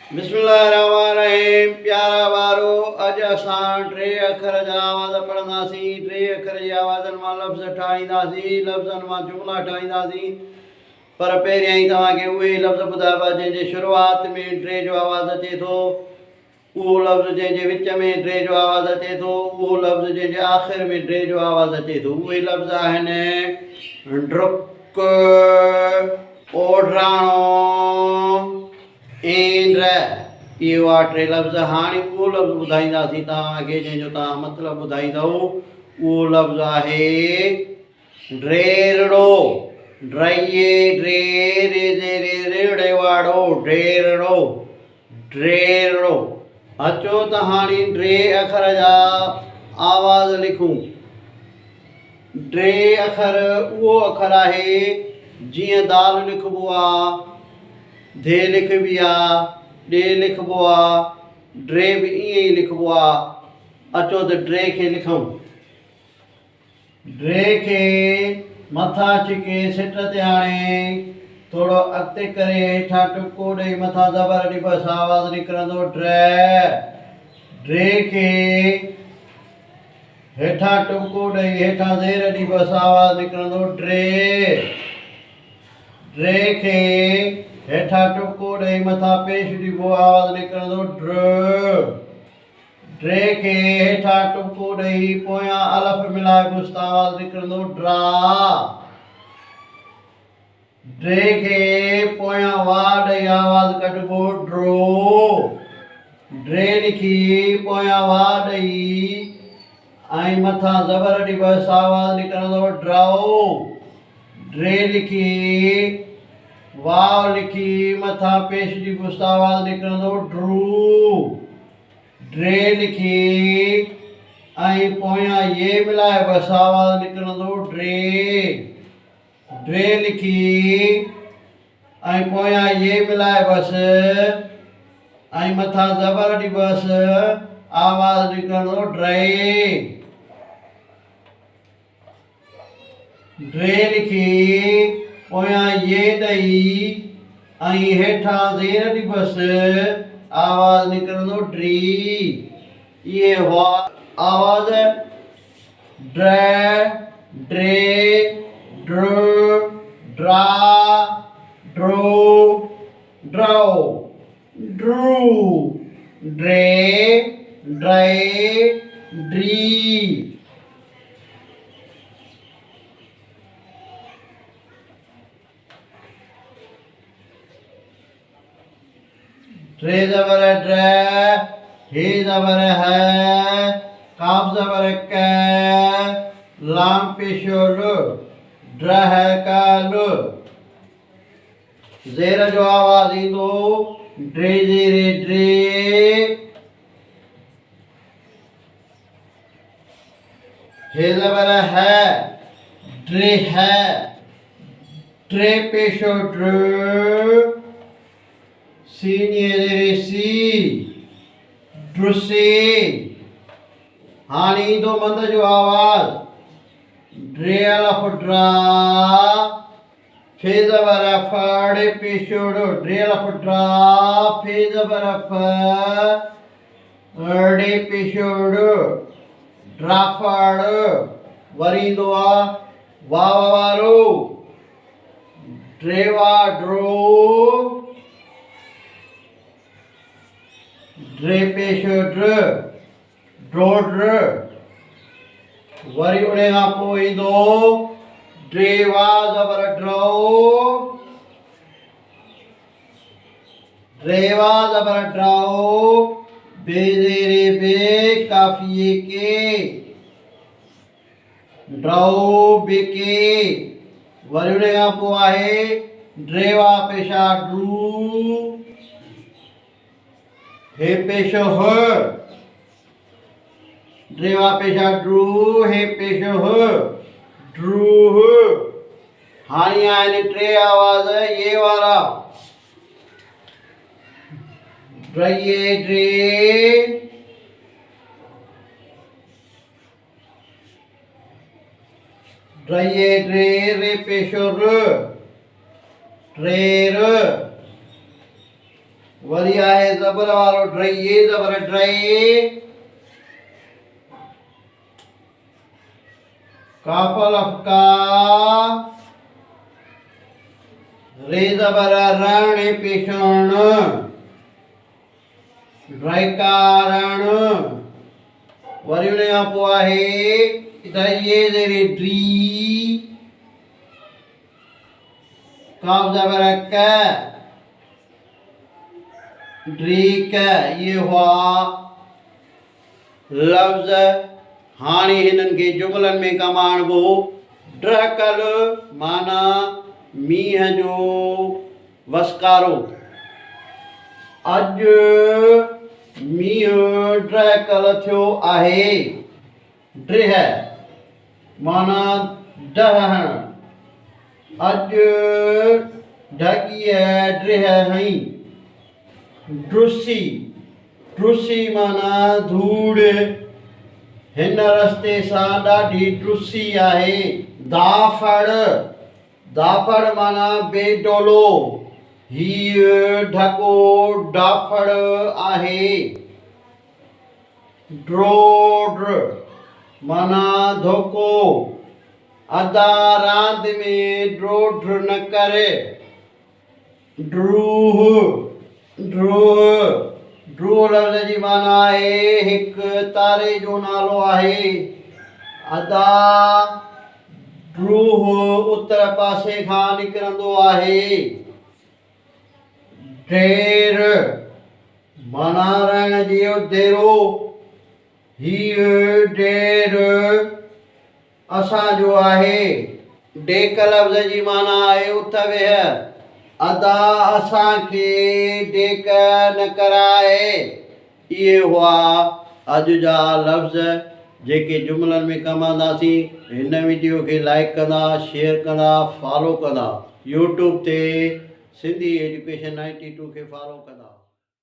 बिस्मिल्लाहिर्रहमानिर्रहीम। प्यारा वारो, अज असां टे अखर जा आवाज़ पढ़ंदासीं। टे अखर जी आवाज़नि मां लफ़्ज़ ठाहींदासीं, लफ़्ज़नि मां जुमला ठाहींदासीं। पर पहिरियां ई तव्हांखे उहे लफ़्ज़ ॿुधाइबा जंहिंजे शुरूआति में टे जो आवाज़ अचे थो, उहो लफ़्ज़ जंहिंजे विच में टे जो आवाज़ अचे थो, उहो लफ़्ज़ जंहिंजे आख़िर में टे जो आवाज़ अचे थो। उहे लफ़्ज़ आहिनि डुक, ओढाणो, एंड। इहे हुआ टे लफ़्ज़। हाणे उहो लफ़्ज़ ॿुधाईंदासीं तव्हांखे जंहिंजो तव्हां मतिलबु ॿुधाईंदव। उहो लफ़्ज़ आहे ढेरड़ो। ड्रइए ड्रे रे जे रे रेड़े वाड़ो, ढेरड़ो, ढेरड़ो। अचो त हाणे टे अखर जा आवाज़ लिखूं। टे अखर उहो अखर आहे जीअं दाल लिखबो आहे, धे लिखबी आहे, ॾे लिखबो आहे, ड्रे बि ईअं ई लिखबो आहे। अचो त ड्रे खे लिखूं। ड्रे खे मथां छिके सिट ते आणे थोरो अॻिते करे हेठां टुको ॾेई मथां ज़बर ॾी बस आवाज़ निकिरंदो ड्रे। ड्रे खे हेठां टुको ॾेई हेठां ज़ेर ॾी बस आवाज़ निकिरंदो ड्रे। ड्रे खे हेठां टुको ॾेई मथां पेश ॾिबो आवाज़ निकिरंदो ड्र। ड्रे खे हेठां टुको ॾेई पोयां अलफ मिलाए बुस आवाज़ निकिरंदो ड्रा। ड्रे खे पोयां वाह ॾेई आवाज़ कढिबो ड्रो। ड्रे लिखी पोयां वाह ॾेई ऐं मथां ज़बर ॾी बस आवाज़ निकिरंदो ड्राओ। ड्रे लिखी वाव लिखी मथां पेश ॾी बुस आवाज़ निकिरंदो ड्रू। ड्रे लिखी ऐं पोयां ये मिलाए बस आवाज़ निकिरंदो ड्रे। ड्रे लिखी ऐं पोयां ये मिलाए बस ऐं मथां ज़बर ॾी बस आवाज़ निकिरंदो ड्रे। ड्रे लिखी पोयां ये ॾेई ऐं हेठां ज़ेर ॾी बस आवाज़ निकिरंदो ड्री। इहे हुआ आवाज़ ड्रे, ड्रे, ड्र, draw, draw, draw, Drew, ड्रे, ड्रे, Dree. ड्रे ज़बर ड्रे, हे ज़बर है, काफ ज़बर कै, लाम पेशो लु, ड्र है का लु। ज़ेर जो आवाज़ ईंदो ड्रे ज़ेरे ड्रे। हे ज़बर है, ड्रे है, ड्रे पेशो ड्र, सीनियर सी, ड्रुसी। हाणे ईंदो मंद जो आवाज़ ड्रे अलफ ड्रा, फे ज़बर फड़े पेशोड़ो, ड्रे अलफ ड्रा, फे ज़बर फड़े पेशोड़ो, ड्राफड़। वरी ईंदो आहे वाव वारो ड्रेवा ड्रो, ड्रे पेशो ड्र, ड्रो ड्र। वरी उन खां पोइ ईंदो ड्रेवा ज़बर ड्रो, ड्रेवा ज़बर ड्रो, बेज़ेरे बे काफिए के, ड्रो बेके। वरी उन खां पोइ आहे ड्रेवा पेशा ड्रू, हे पेशो ह, ड्रेवा पेशा ड्रू, हे पेशो ह, ड्रू ह। हाणे आहिनि टे आवाज़ ये वारा ड्रइए ड्रे, ड्रइए ड्रे, रे पेशो र, ड्रेर। वरी आहे ज़बर वारो ड्रई ज़बर ड्रई काफ लफ का रे ज़बर रण पेशण ड्राइकारण वरी उन खां पोइ आहे दरिये ज़ेरे ड्री काफ ज़बर क ड्रीक ये हुआ लफ्ज़। हाणे हिननि खे जुमलनि में कमु आणिबो। ड्रहकल माना मींहं जो वसकारो। अॼु मींहुं ड्रहकल थियो आहे। ड्रिह माना डहण। अॼु ढॻीअ ड्रिह हई। ड्रुसी ड्रुसी माना धूड़। हिन रस्ते सां ॾाढी ड्रुसी आहे। दाफड़ दाफड़ माना बेडोलो। हीअ ढको डाफड़ आहे। ड्रोड माना धोखो। अदा रांदि में ड्रोड न करे। ड्रूह ड्रूह ड्रूह लफ़्ज़ जी माना आहे हिकु तारे जो नालो आहे। अदा ड्रूह उत्तर पासे खां निकिरंदो आहे। ढेर माना रहण जो देरो। हीअ ढेर असांजो आहे। डेक लफ़्ज़ जी माना आहे उथ वेह। अदा असांखे डेक न कराए। इहे हुआ अॼु जा लफ़्ज़ जेके जुमलनि में कमु आंदासीं। हिन वीडियो खे लाइक कंदा, शेयर कंदा, फॉलो कंदा। यूट्यूब ते सिंधी एजुकेशन 92 खे फॉलो कंदा।